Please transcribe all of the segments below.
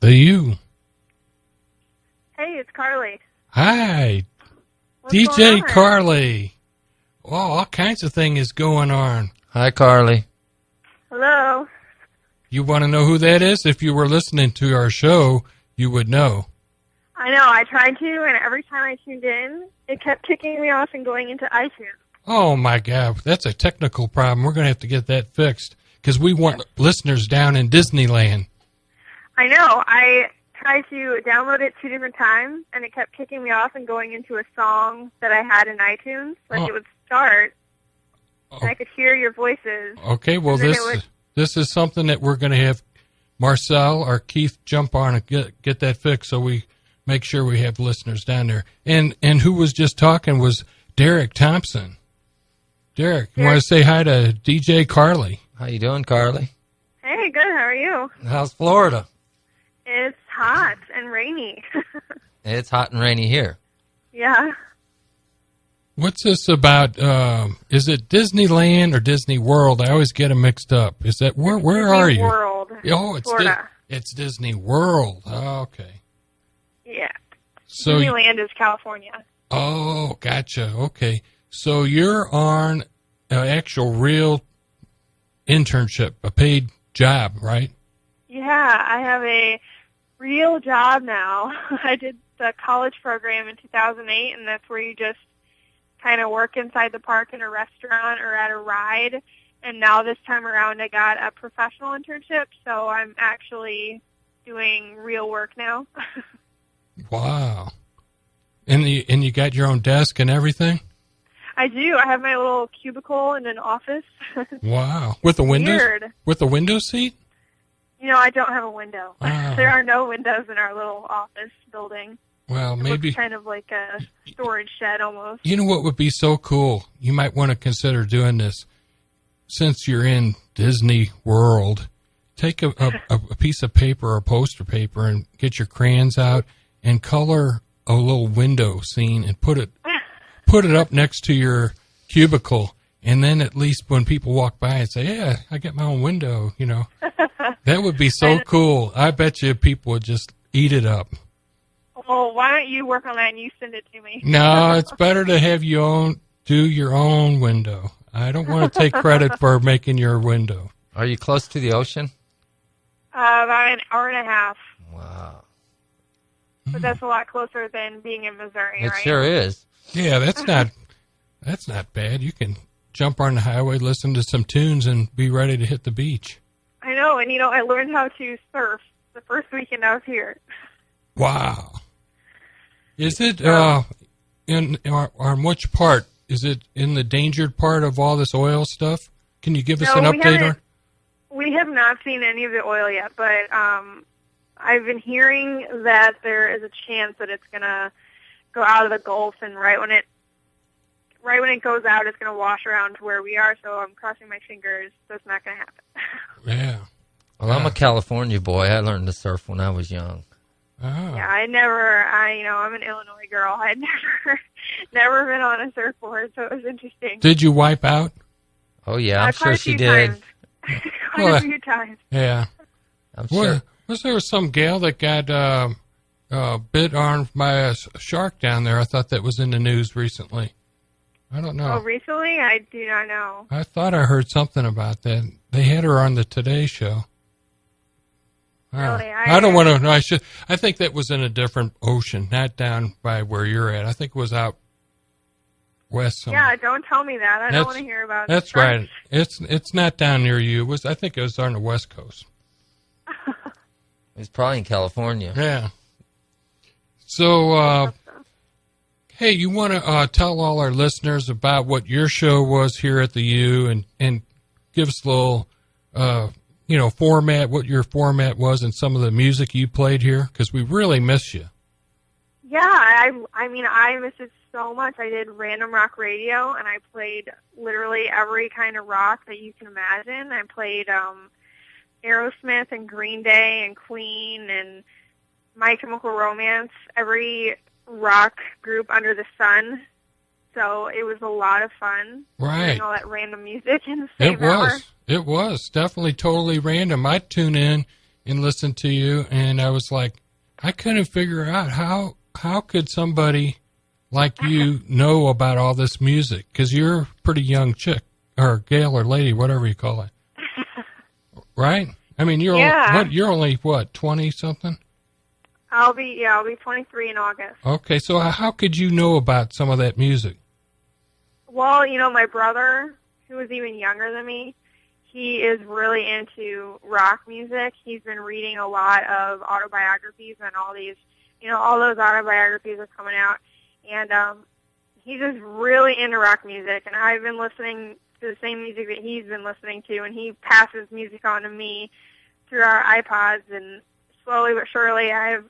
The U. Hey, it's Carly. Hi, What's DJ going on? Carly. Oh, all kinds of things is going on. Hi, Carly. Hello. You want to know who that is? If you were listening to our show, you would know. I know, I tried to, and every time I tuned in, it kept kicking me off and going into iTunes. Oh, my God. That's a technical problem. We're going to have to get that fixed because we want listeners down in Disneyland. I know, I tried to download it 2 different times, and it kept kicking me off and going into a song that I had in iTunes. Like, it would start, and I could hear your voices. Okay, well, this is something that we're going to have Marcel or Keith jump on and get that fixed so we make sure we have listeners down there. And who was just talking was Derrick Thompson. Derrick, you want to say hi to DJ Carly? How you doing, Carly? Hey, good, how are you? How's Florida? It's hot and rainy. It's hot and rainy here. Yeah. What's this about? Is it Disneyland or Disney World? I always get them mixed up. Is that where Disney are you? World. Oh, it's Florida. it's Disney World. Oh, okay. Yeah. So Disneyland is California. Oh, gotcha. Okay. So you're on an actual real internship, a paid job, right? Yeah, I have a real job now. I did the college program in 2008, and that's where you just kind of work inside the park in a restaurant or at a ride. And now this time around, I got a professional internship, so I'm actually doing real work now. Wow. And you got your own desk and everything? I do. I have my little cubicle in an office. Wow. With a window? Weird. With a window seat? You know, I don't have a window. Oh. There are no windows in our little office building. Well, It maybe. looks kind of like a storage shed almost. You know what would be so cool? You might want to consider doing this. Since you're in Disney World, take a piece of paper or poster paper and get your crayons out and color a little window scene and put it up next to your cubicle. And then at least when people walk by and say, yeah, I got my own window, you know, that would be so cool. I bet you people would just eat it up. Well, why don't you work on that and you send it to me? No, it's better to have do your own window. I don't want to take credit for making your window. Are you close to the ocean? About an hour and a half. Wow. But that's a lot closer than being in Missouri, It right? sure is. Yeah, that's not bad. You can jump on the highway, listen to some tunes, and be ready to hit the beach. I know, and I learned how to surf the first weekend I was here. Wow. Is it on which part? Is it in the endangered part of all this oil stuff? Can you give us an update on? We have not seen any of the oil yet, but I've been hearing that there is a chance that it's going to go out of the Gulf, and right when it goes out, it's going to wash around to where we are. So I'm crossing my fingers that's not going to happen. Yeah. Well, I'm a California boy. I learned to surf when I was young. Oh. Yeah, I'm an Illinois girl. I'd never been on a surfboard, so it was interesting. Did you wipe out? Oh, yeah, I'm sure she did. did. Quite a few times. Yeah. I'm sure. Was there some gal that got bit on by a shark down there? I thought that was in the news recently. I don't know. Oh, recently? I do not know. I thought I heard something about that. They had her on the Today Show. Really? I don't want to know. I think that was in a different ocean, not down by where you're at. I think it was out west somewhere. Yeah, don't tell me that. I don't want to hear about it. That's right. It's not down near you. I think it was on the West Coast. It's probably in California. Yeah. So, hey, you want to tell all our listeners about what your show was here at the U and give us a little, format, what your format was and some of the music you played here? Because we really miss you. Yeah, I miss it so much. I did random rock radio, and I played literally every kind of rock that you can imagine. I played Aerosmith and Green Day and Queen and My Chemical Romance, every rock group under the sun. So it was a lot of fun. Right. Doing all that random music in the same hour. It was definitely totally random. I'd tune in and listened to you, and I was like, I couldn't figure out how could somebody like you know about all this music? Because you're a pretty young chick, or gal or lady, whatever you call it. Right? I mean, you're only, what, 20-something? I'll be 23 in August. Okay, so how could you know about some of that music? Well, my brother, who was even younger than me, he is really into rock music. He's been reading a lot of autobiographies and all these, all those autobiographies are coming out. And he's just really into rock music. And I've been listening to the same music that he's been listening to, and he passes music on to me through our iPods. And slowly but surely, I've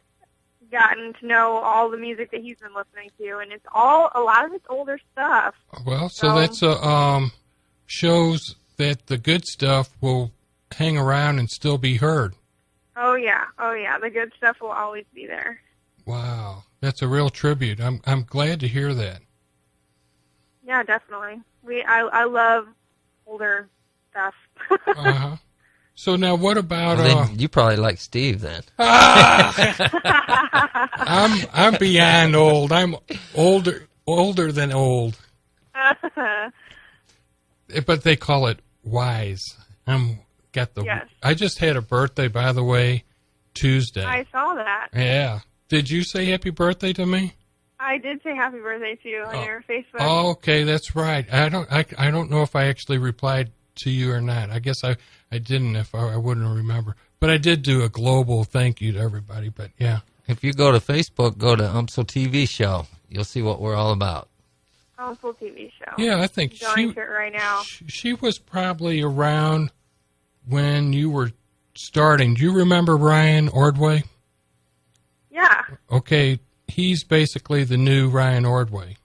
gotten to know all the music that he's been listening to, and a lot of it's older stuff. Well, so that's shows that the good stuff will hang around and still be heard. Oh yeah, the good stuff will always be there. Wow, that's a real tribute. I'm glad to hear that. Yeah, definitely. I love older stuff. Uh-huh. So now, what about? Well, then you probably like Steve then. I'm beyond old. I'm older than old. But they call it wise. Yes. I just had a birthday, by the way, Tuesday. I saw that. Yeah. Did you say happy birthday to me? I did say happy birthday to you on your Facebook. Oh, okay, that's right. I don't know if I actually replied to you or not. I guess I didn't. If I wouldn't remember, but I did do a global thank you to everybody. But yeah, if you go to Facebook, go to StL TV Show. You'll see what we're all about. StL TV Show. Yeah, I think I'm going to it right now. She was probably around when you were starting. Do you remember Ryan Ordway? Yeah. Okay, he's basically the new Ryan Ordway.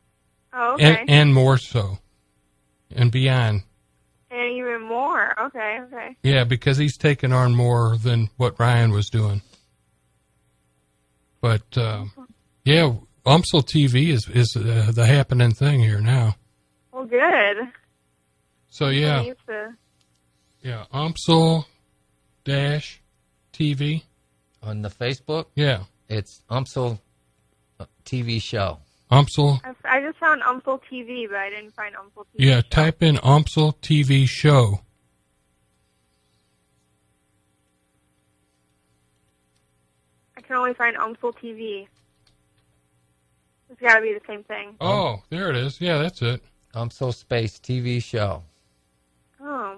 Oh, okay. And more so, and beyond. And even more. Okay. Yeah, because he's taken on more than what Ryan was doing. But, yeah, StL TV is the happening thing here now. Well, good. So, yeah. Yeah, StL-TV. On the Facebook? Yeah. It's StL TV Show. StL. I just found StL TV, but I didn't find StL TV. Yeah, type in StL TV Show. I can only find StL TV. It's got to be the same thing. Oh, there it is. Yeah, that's it. StL Space TV Show. Oh.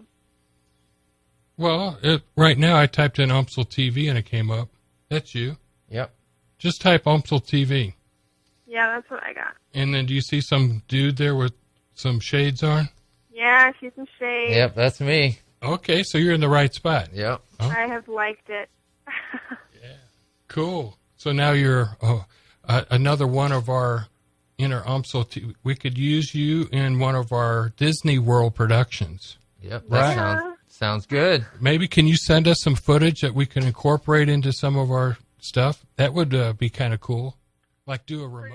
Well, right now I typed in StL TV and it came up. That's you. Yep. Just type StL TV. Yeah, that's what I got. And then do you see some dude there with some shades on? Yeah, I see some shades. Yep, that's me. Okay, so you're in the right spot. Yep. Oh. I have liked it. Yeah. Cool. So now you're another one of our inner StL TV. We could use you in one of our Disney World productions. Yep, that sounds good. Maybe can you send us some footage that we can incorporate into some of our stuff? That would be kind of cool. Like do a remote.